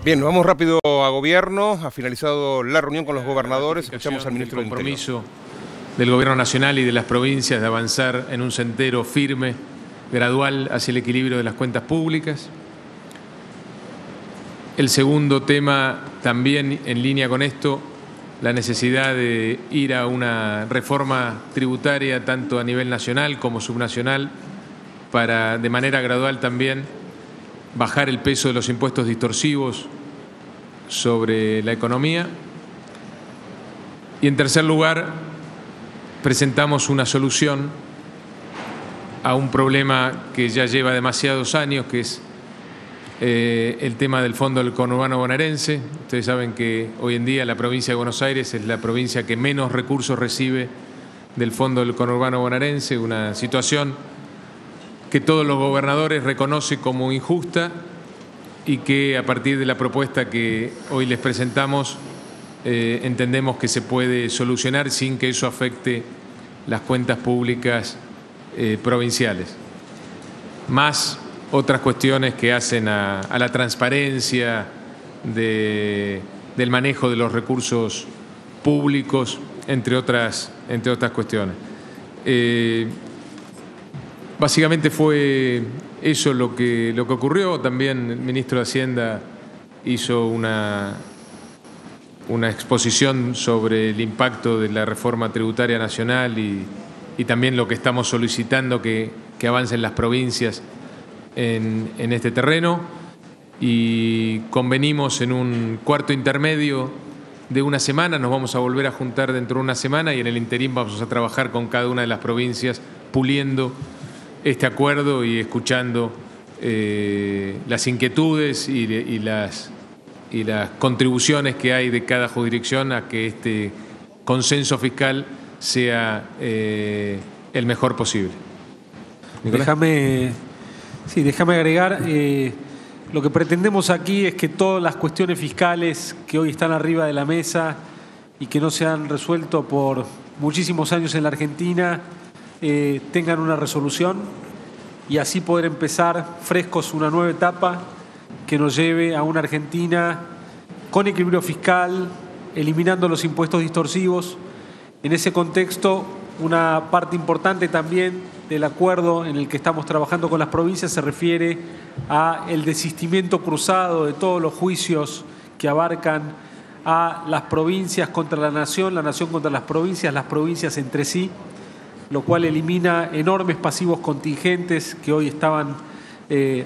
Bien, nos vamos rápido a gobierno. Ha finalizado la reunión con los gobernadores. Escuchamos al ministro del Interior. El compromiso del Gobierno Nacional y de las provincias de avanzar en un sendero firme, gradual, hacia el equilibrio de las cuentas públicas. El segundo tema, también en línea con esto, la necesidad de ir a una reforma tributaria tanto a nivel nacional como subnacional para, de manera gradual también, bajar el peso de los impuestos distorsivos sobre la economía. Y en tercer lugar, presentamos una solución a un problema que ya lleva demasiados años, que es el tema del Fondo del Conurbano Bonaerense. Ustedes saben que hoy en día la provincia de Buenos Aires es la provincia que menos recursos recibe del Fondo del Conurbano Bonaerense, una situación que todos los gobernadores reconocen como injusta y que a partir de la propuesta que hoy les presentamos entendemos que se puede solucionar sin que eso afecte las cuentas públicas provinciales. Más otras cuestiones que hacen a la transparencia del manejo de los recursos públicos, entre otras cuestiones. Básicamente fue eso lo que ocurrió. También el ministro de Hacienda hizo una exposición sobre el impacto de la reforma tributaria nacional y también lo que estamos solicitando que avancen las provincias en este terreno, y convenimos en un cuarto intermedio de una semana. Nos vamos a volver a juntar dentro de una semana y en el interín vamos a trabajar con cada una de las provincias puliendo este acuerdo y escuchando las inquietudes y las contribuciones que hay de cada jurisdicción a que este consenso fiscal sea el mejor posible. Déjame agregar, lo que pretendemos aquí es que todas las cuestiones fiscales que hoy están arriba de la mesa y que no se han resuelto por muchísimos años en la Argentina tengan una resolución y así poder empezar frescos una nueva etapa que nos lleve a una Argentina con equilibrio fiscal, eliminando los impuestos distorsivos. En ese contexto, una parte importante también del acuerdo en el que estamos trabajando con las provincias se refiere a el desistimiento cruzado de todos los juicios que abarcan a las provincias contra la nación contra las provincias entre sí, lo cual elimina enormes pasivos contingentes que hoy estaban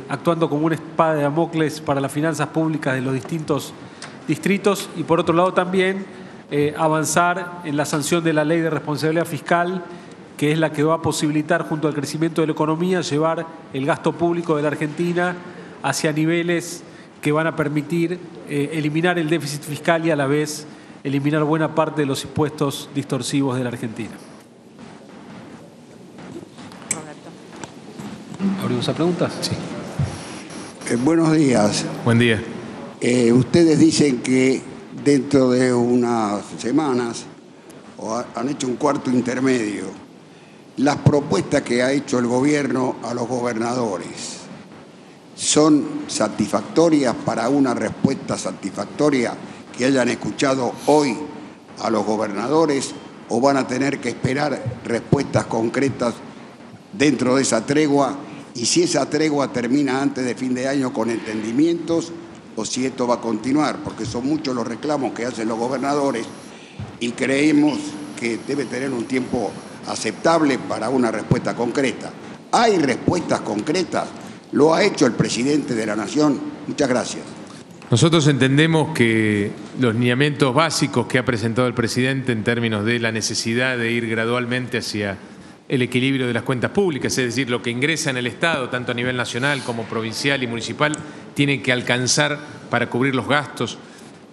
actuando como una espada de Damocles para las finanzas públicas de los distintos distritos, y por otro lado también avanzar en la sanción de la Ley de Responsabilidad Fiscal, que es la que va a posibilitar, junto al crecimiento de la economía, llevar el gasto público de la Argentina hacia niveles que van a permitir eliminar el déficit fiscal y a la vez eliminar buena parte de los impuestos distorsivos de la Argentina. ¿Abrimos a preguntas? Sí. Buenos días. Buen día. Ustedes dicen que dentro de unas semanas han hecho un cuarto intermedio. Las propuestas que ha hecho el gobierno a los gobernadores son satisfactorias para una respuesta satisfactoria que hayan escuchado hoy a los gobernadores, o van a tener que esperar respuestas concretas dentro de esa tregua, y si esa tregua termina antes de fin de año con entendimientos, o si esto va a continuar, porque son muchos los reclamos que hacen los gobernadores y creemos que debe tener un tiempo aceptable para una respuesta concreta. ¿Hay respuestas concretas? ¿Lo ha hecho el presidente de la Nación? Muchas gracias. Nosotros entendemos que los lineamientos básicos que ha presentado el presidente en términos de la necesidad de ir gradualmente hacia el equilibrio de las cuentas públicas, es decir, lo que ingresa en el Estado, tanto a nivel nacional como provincial y municipal, tiene que alcanzar para cubrir los gastos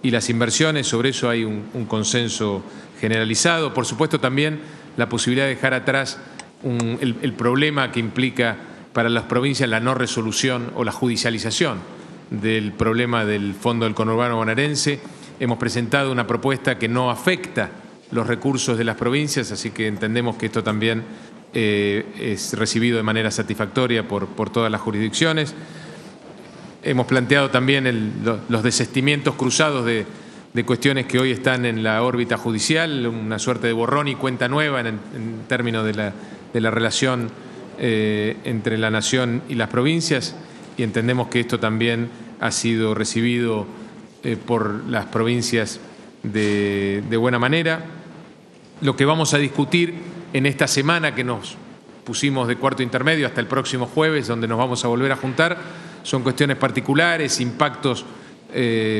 y las inversiones. Sobre eso hay un consenso generalizado. Por supuesto, también la posibilidad de dejar atrás el problema que implica para las provincias la no resolución o la judicialización del problema del Fondo del Conurbano Bonaerense. Hemos presentado una propuesta que no afecta los recursos de las provincias, así que entendemos que esto también es recibido de manera satisfactoria por todas las jurisdicciones. hemos planteado también los desistimientos cruzados de cuestiones que hoy están en la órbita judicial, una suerte de borrón y cuenta nueva en términos de la relación entre la nación y las provincias, y entendemos que esto también ha sido recibido por las provincias de buena manera. Lo que vamos a discutir en esta semana que nos pusimos de cuarto intermedio hasta el próximo jueves, donde nos vamos a volver a juntar, son cuestiones particulares, impactos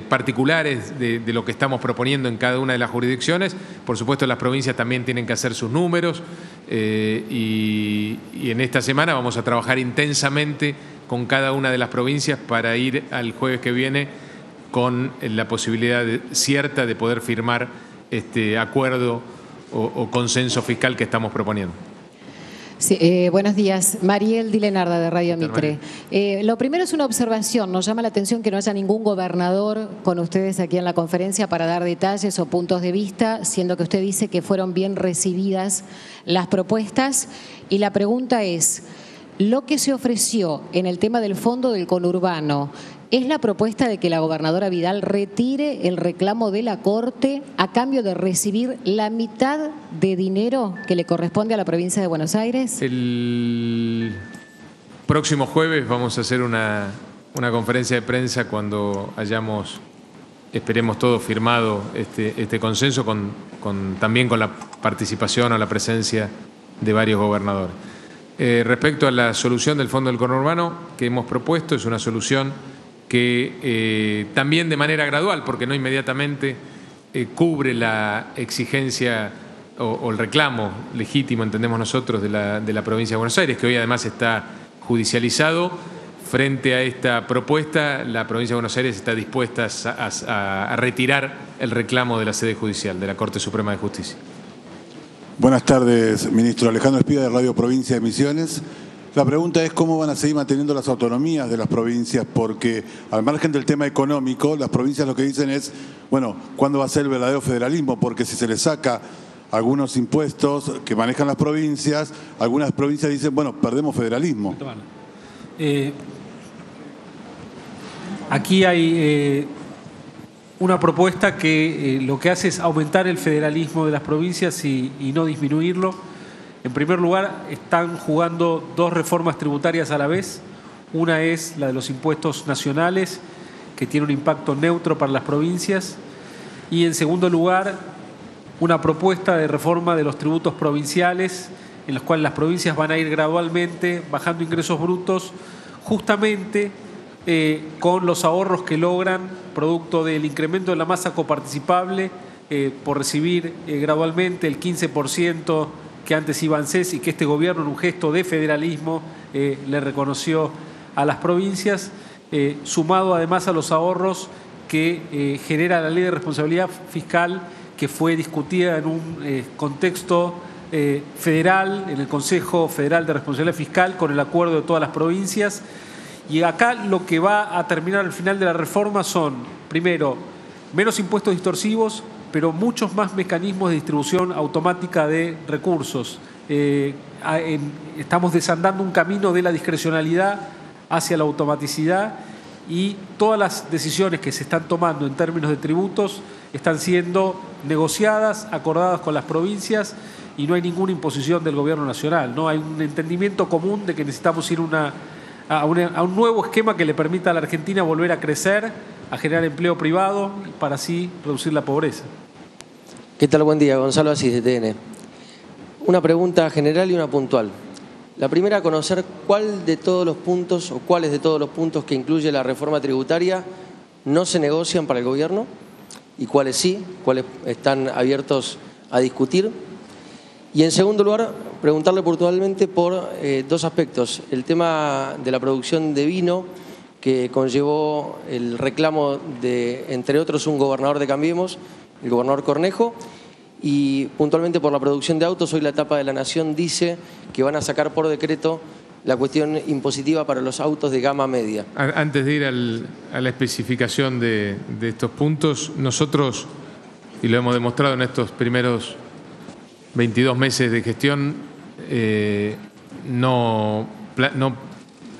particulares de lo que estamos proponiendo en cada una de las jurisdicciones. Por supuesto, las provincias también tienen que hacer sus números y en esta semana vamos a trabajar intensamente con cada una de las provincias para ir al jueves que viene con la posibilidad cierta de poder firmar este acuerdo o consenso fiscal que estamos proponiendo. Sí, buenos días. Mariel Dilenarda, de Radio Mitre. Lo primero es una observación. Nos llama la atención que no haya ningún gobernador con ustedes aquí en la conferencia para dar detalles o puntos de vista, siendo que usted dice que fueron bien recibidas las propuestas. Y la pregunta es, lo que se ofreció en el tema del fondo del conurbano, ¿es la propuesta de que la gobernadora Vidal retire el reclamo de la Corte a cambio de recibir la mitad de dinero que le corresponde a la provincia de Buenos Aires? El próximo jueves vamos a hacer una conferencia de prensa cuando hayamos, esperemos todos, firmado este consenso también con la participación o la presencia de varios gobernadores. Respecto a la solución del fondo del conurbano que hemos propuesto, es una solución que también de manera gradual, porque no inmediatamente cubre la exigencia o el reclamo legítimo, entendemos nosotros, de la provincia de Buenos Aires, que hoy además está judicializado. Frente a esta propuesta, la provincia de Buenos Aires está dispuesta a retirar el reclamo de la sede judicial, de la Corte Suprema de Justicia. Buenas tardes, ministro. Alejandro Espía, de Radio Provincia de Misiones. La pregunta es cómo van a seguir manteniendo las autonomías de las provincias, porque al margen del tema económico, las provincias lo que dicen es, bueno, ¿cuándo va a ser el verdadero federalismo? Porque si se les saca algunos impuestos que manejan las provincias, algunas provincias dicen, bueno, perdemos federalismo. Aquí hay una propuesta que lo que hace es aumentar el federalismo de las provincias y no disminuirlo. En primer lugar, están jugando dos reformas tributarias a la vez. Una es la de los impuestos nacionales, que tiene un impacto neutro para las provincias. Y en segundo lugar, una propuesta de reforma de los tributos provinciales, en los cuales las provincias van a ir gradualmente bajando ingresos brutos, justamente con los ahorros que logran producto del incremento de la masa coparticipable por recibir gradualmente el 15% que antes iba a ANSES y que este gobierno, en un gesto de federalismo, le reconoció a las provincias, sumado además a los ahorros que genera la Ley de Responsabilidad Fiscal, que fue discutida en un contexto federal, en el Consejo Federal de Responsabilidad Fiscal, con el acuerdo de todas las provincias. Y acá lo que va a terminar al final de la reforma son, primero, menos impuestos distorsivos, pero muchos más mecanismos de distribución automática de recursos. Estamos desandando un camino de la discrecionalidad hacia la automaticidad y todas las decisiones que se están tomando en términos de tributos están siendo negociadas, acordadas con las provincias y no hay ninguna imposición del gobierno nacional, ¿no? Hay un entendimiento común de que necesitamos ir a un nuevo esquema que le permita a la Argentina volver a crecer, a generar empleo privado para así reducir la pobreza. ¿Qué tal? Buen día. Gonzalo Asís, de TN. Una pregunta general y una puntual. La primera, conocer cuál de todos los puntos o cuáles de todos los puntos que incluye la reforma tributaria no se negocian para el gobierno y cuáles sí, cuáles están abiertos a discutir. Y en segundo lugar, preguntarle puntualmente por dos aspectos. El tema de la producción de vino, que conllevó el reclamo de, entre otros, un gobernador de Cambiemos, el gobernador Cornejo, y puntualmente por la producción de autos. Hoy la tapa de La Nación dice que van a sacar por decreto la cuestión impositiva para los autos de gama media. Antes de ir a la especificación de estos puntos, nosotros, y lo hemos demostrado en estos primeros 22 meses de gestión, no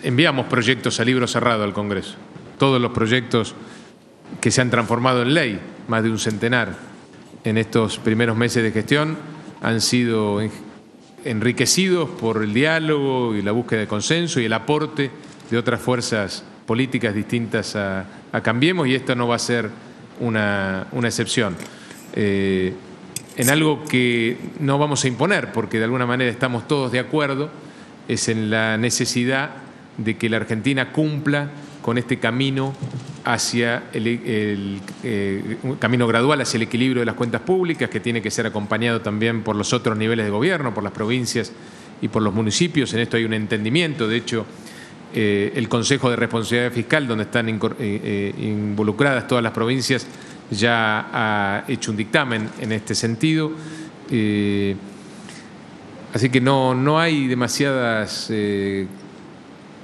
enviamos proyectos a libro cerrado al Congreso. todos los proyectos que se han transformado en ley, más de un centenar en estos primeros meses de gestión, han sido enriquecidos por el diálogo y la búsqueda de consenso y el aporte de otras fuerzas políticas distintas a Cambiemos, y esto no va a ser una excepción. En algo que no vamos a imponer, porque de alguna manera estamos todos de acuerdo, es en la necesidad de que la Argentina cumpla con este camino hacia el camino gradual hacia el equilibrio de las cuentas públicas, que tiene que ser acompañado también por los otros niveles de gobierno, por las provincias y por los municipios. En esto hay un entendimiento. De hecho, el Consejo de Responsabilidad Fiscal, donde están involucradas todas las provincias, ya ha hecho un dictamen en este sentido. Así que no hay demasiadas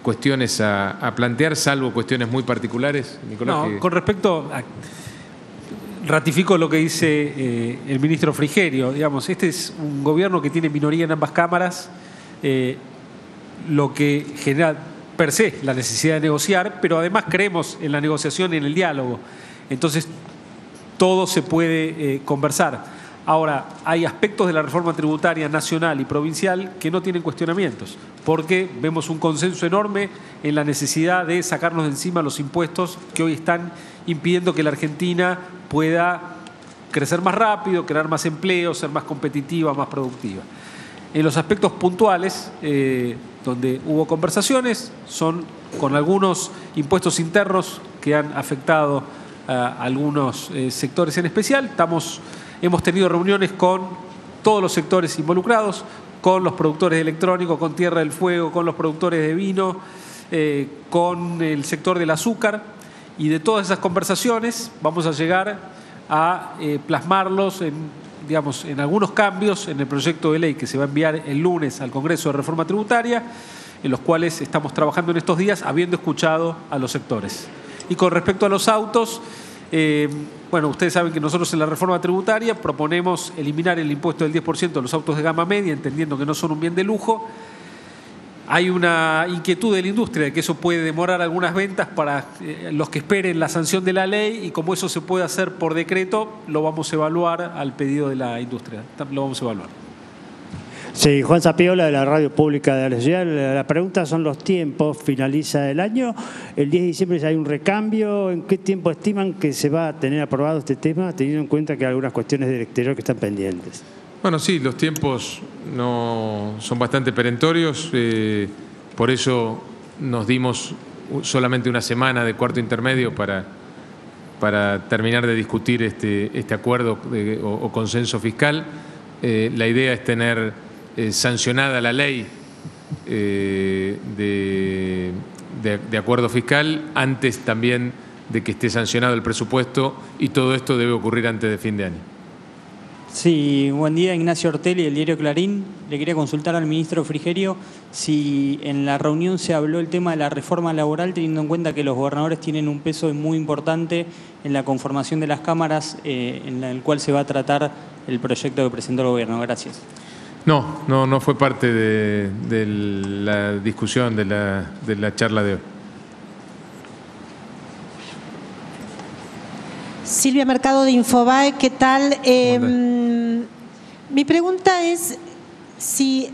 cuestiones a plantear, salvo cuestiones muy particulares. Nicolás. No, con respecto a, ratifico lo que dice el ministro Frigerio. Digamos, este es un gobierno que tiene minoría en ambas cámaras, lo que genera per se la necesidad de negociar, pero además creemos en la negociación y en el diálogo. Entonces, todo se puede conversar. Ahora, hay aspectos de la reforma tributaria nacional y provincial que no tienen cuestionamientos, porque vemos un consenso enorme en la necesidad de sacarnos de encima los impuestos que hoy están impidiendo que la Argentina pueda crecer más rápido, crear más empleo, ser más competitiva, más productiva. En los aspectos puntuales, donde hubo conversaciones, son con algunos impuestos internos que han afectado a algunos sectores en especial. Hemos tenido reuniones con todos los sectores involucrados, con los productores de electrónicos, con Tierra del Fuego, con los productores de vino, con el sector del azúcar, y de todas esas conversaciones vamos a llegar a plasmarlos en algunos cambios en el proyecto de ley que se va a enviar el lunes al Congreso de Reforma Tributaria, en los cuales estamos trabajando en estos días, habiendo escuchado a los sectores. Y con respecto a los autos, bueno, ustedes saben que nosotros en la reforma tributaria proponemos eliminar el impuesto del 10% de los autos de gama media, entendiendo que no son un bien de lujo. Hay una inquietud de la industria de que eso puede demorar algunas ventas para los que esperen la sanción de la ley, y como eso se puede hacer por decreto, lo vamos a evaluar al pedido de la industria. Lo vamos a evaluar. Sí, Juan Zapiola, de la Radio Pública de la Ciudad. La pregunta son los tiempos. Finaliza el año. El 10 de diciembre ya hay un recambio. ¿En qué tiempo estiman que se va a tener aprobado este tema, teniendo en cuenta que hay algunas cuestiones del exterior que están pendientes? Bueno, sí, los tiempos no son bastante perentorios. Por eso nos dimos solamente una semana de cuarto intermedio para terminar de discutir este acuerdo o consenso fiscal. La idea es tener sancionada la ley de acuerdo fiscal antes también de que esté sancionado el presupuesto, y todo esto debe ocurrir antes de fin de año. Sí, buen día, Ignacio Ortelli, del diario Clarín. Le quería consultar al ministro Frigerio si en la reunión se habló el tema de la reforma laboral, teniendo en cuenta que los gobernadores tienen un peso muy importante en la conformación de las cámaras, en el cual se va a tratar el proyecto que presentó el gobierno. Gracias. No fue parte de la discusión de la charla de hoy. Silvia Mercado de Infobae, ¿qué tal? Mi pregunta es si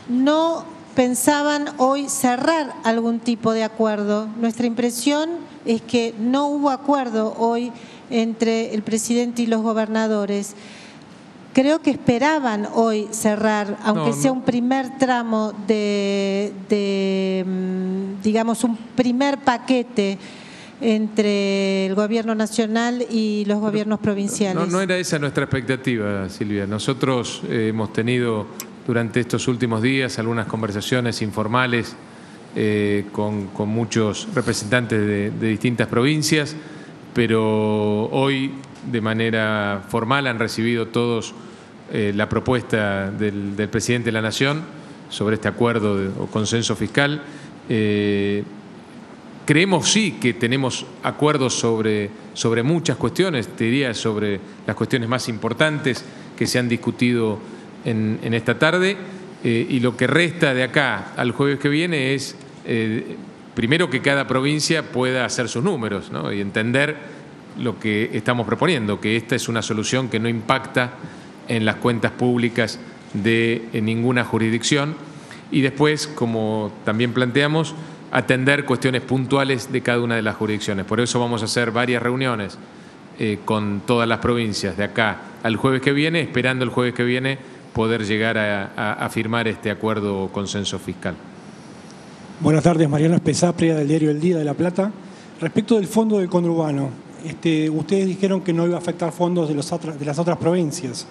no pensaban hoy cerrar algún tipo de acuerdo. Nuestra impresión es que no hubo acuerdo hoy entre el presidente y los gobernadores. Creo que esperaban hoy cerrar, aunque sea un primer tramo digamos, un primer paquete entre el gobierno nacional y los gobiernos provinciales. No era esa nuestra expectativa, Silvia. Nosotros hemos tenido durante estos últimos días algunas conversaciones informales con muchos representantes de distintas provincias, pero hoy de manera formal han recibido todos la propuesta del presidente de la Nación sobre este acuerdo o consenso fiscal. Creemos sí que tenemos acuerdos sobre muchas cuestiones, te diría sobre las cuestiones más importantes que se han discutido en esta tarde, y lo que resta de acá al jueves que viene es primero que cada provincia pueda hacer sus números, ¿no? Y entender lo que estamos proponiendo, que esta es una solución que no impacta en las cuentas públicas de ninguna jurisdicción. Y después, como también planteamos, atender cuestiones puntuales de cada una de las jurisdicciones. Por eso vamos a hacer varias reuniones con todas las provincias de acá al jueves que viene, esperando el jueves que viene poder llegar a firmar este acuerdo o consenso fiscal. Buenas tardes, Mariano Espesapria, del diario El Día de La Plata. Respecto del fondo del conurbano, ustedes dijeron que no iba a afectar fondos de las otras provincias.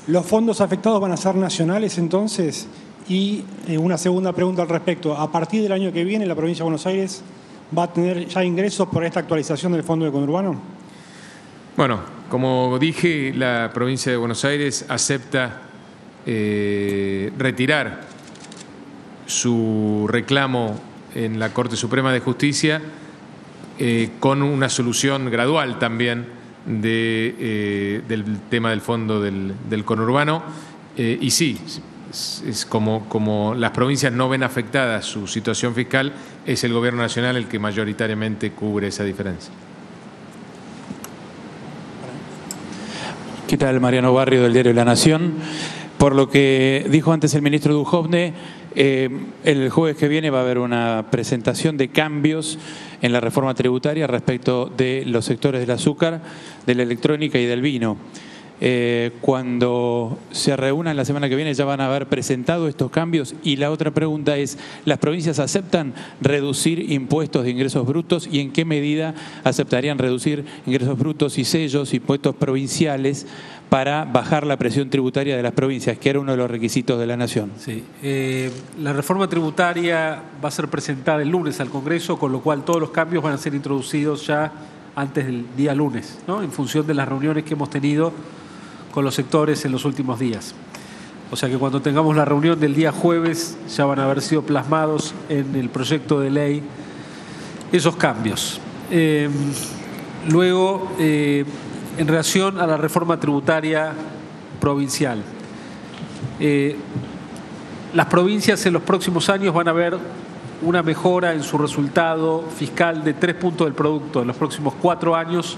¿Los fondos afectados van a ser nacionales entonces? Y una segunda pregunta al respecto. ¿A partir del año que viene la provincia de Buenos Aires va a tener ya ingresos por esta actualización del fondo del conurbano? Bueno, como dije, la provincia de Buenos Aires acepta retirar su reclamo en la Corte Suprema de Justicia con una solución gradual también del tema del fondo del conurbano. Y sí, es como las provincias no ven afectada su situación fiscal, es el Gobierno Nacional el que mayoritariamente cubre esa diferencia. ¿Qué tal? Mariano Barrio, del diario La Nación. Por lo que dijo antes el ministro Duhovne, el jueves que viene va a haber una presentación de cambios en la reforma tributaria respecto de los sectores del azúcar, de la electrónica y del vino. Cuando se reúnan la semana que viene ya van a haber presentado estos cambios. Y la otra pregunta es, ¿las provincias aceptan reducir impuestos de ingresos brutos y en qué medida aceptarían reducir ingresos brutos y sellos, impuestos provinciales para bajar la presión tributaria de las provincias, que era uno de los requisitos de la Nación? Sí, la reforma tributaria va a ser presentada el lunes al Congreso, con lo cual todos los cambios van a ser introducidos ya antes del día lunes, ¿no? En función de las reuniones que hemos tenido con los sectores en los últimos días. O sea que cuando tengamos la reunión del día jueves ya van a haber sido plasmados en el proyecto de ley esos cambios. Luego, en relación a la reforma tributaria provincial, las provincias en los próximos años van a ver una mejora en su resultado fiscal de 3 puntos del producto en los próximos 4 años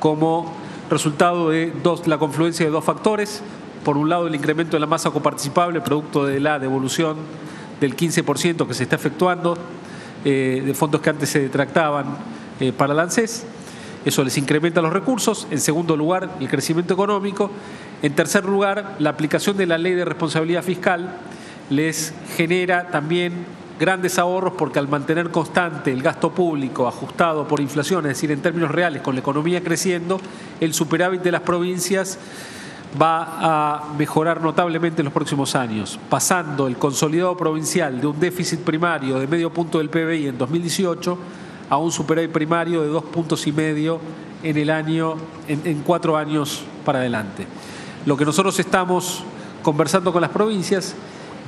como resultado de la confluencia de dos factores. Por un lado, el incremento de la masa coparticipable, producto de la devolución del 15% que se está efectuando de fondos que antes se detractaban para el ANSES. Eso les incrementa los recursos. En segundo lugar, el crecimiento económico. En tercer lugar, la aplicación de la ley de responsabilidad fiscal les genera también grandes ahorros, porque al mantener constante el gasto público ajustado por inflación, es decir, en términos reales, con la economía creciendo, el superávit de las provincias va a mejorar notablemente en los próximos años, pasando el consolidado provincial de un déficit primario de medio punto del PBI en 2018 a un superávit primario de 2,5 puntos en 4 años para adelante. Lo que nosotros estamos conversando con las provincias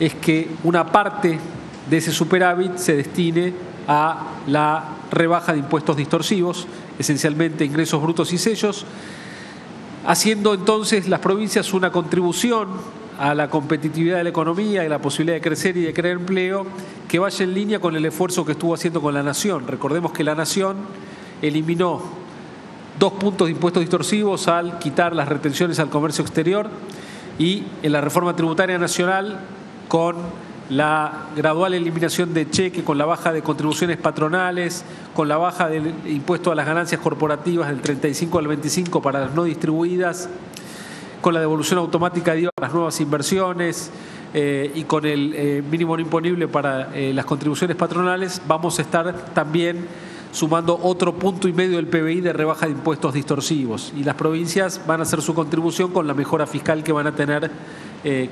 es que una parte de ese superávit se destine a la rebaja de impuestos distorsivos, esencialmente ingresos brutos y sellos, haciendo entonces las provincias una contribución a la competitividad de la economía y la posibilidad de crecer y de crear empleo que vaya en línea con el esfuerzo que estuvo haciendo con la Nación. Recordemos que la Nación eliminó 2 puntos de impuestos distorsivos al quitar las retenciones al comercio exterior, y en la reforma tributaria nacional, con la gradual eliminación de cheque, con la baja de contribuciones patronales, con la baja del impuesto a las ganancias corporativas del 35 al 25 para las no distribuidas, con la devolución automática de IVA para las nuevas inversiones y con el mínimo no imponible para las contribuciones patronales, vamos a estar también sumando otro 1,5 puntos del PBI de rebaja de impuestos distorsivos. Y las provincias van a hacer su contribución con la mejora fiscal que van a tener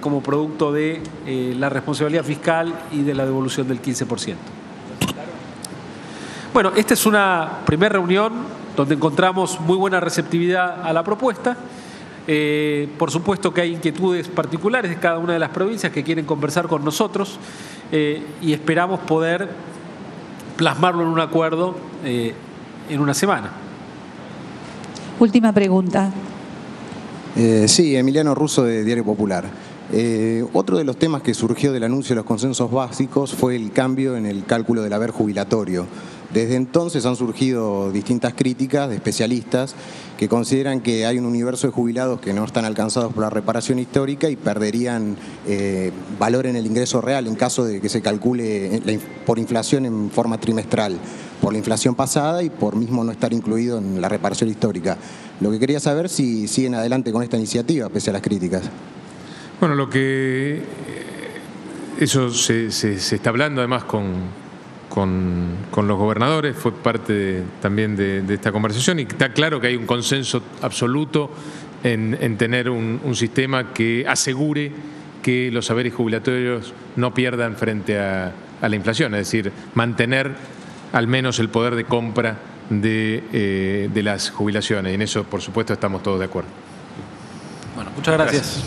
como producto de la responsabilidad fiscal y de la devolución del 15%. Bueno, esta es una primera reunión donde encontramos muy buena receptividad a la propuesta. Por supuesto que hay inquietudes particulares de cada una de las provincias que quieren conversar con nosotros y esperamos poder plasmarlo en un acuerdo en una semana. Última pregunta. Sí, Emiliano Russo, de Diario Popular. Otro de los temas que surgió del anuncio de los consensos básicos fue el cambio en el cálculo del haber jubilatorio. Desde entonces han surgido distintas críticas de especialistas que consideran que hay un universo de jubilados que no están alcanzados por la reparación histórica y perderían valor en el ingreso real en caso de que se calcule por inflación en forma trimestral, por la inflación pasada y por mismo no estar incluido en la reparación histórica. Lo que quería saber si siguen adelante con esta iniciativa pese a las críticas. Bueno, eso se está hablando además con los gobernadores, fue parte también de esta conversación, y está claro que hay un consenso absoluto en tener un sistema que asegure que los saberes jubilatorios no pierdan frente a la inflación, es decir, mantener al menos el poder de compra de las jubilaciones, y en eso por supuesto estamos todos de acuerdo. Bueno, muchas gracias.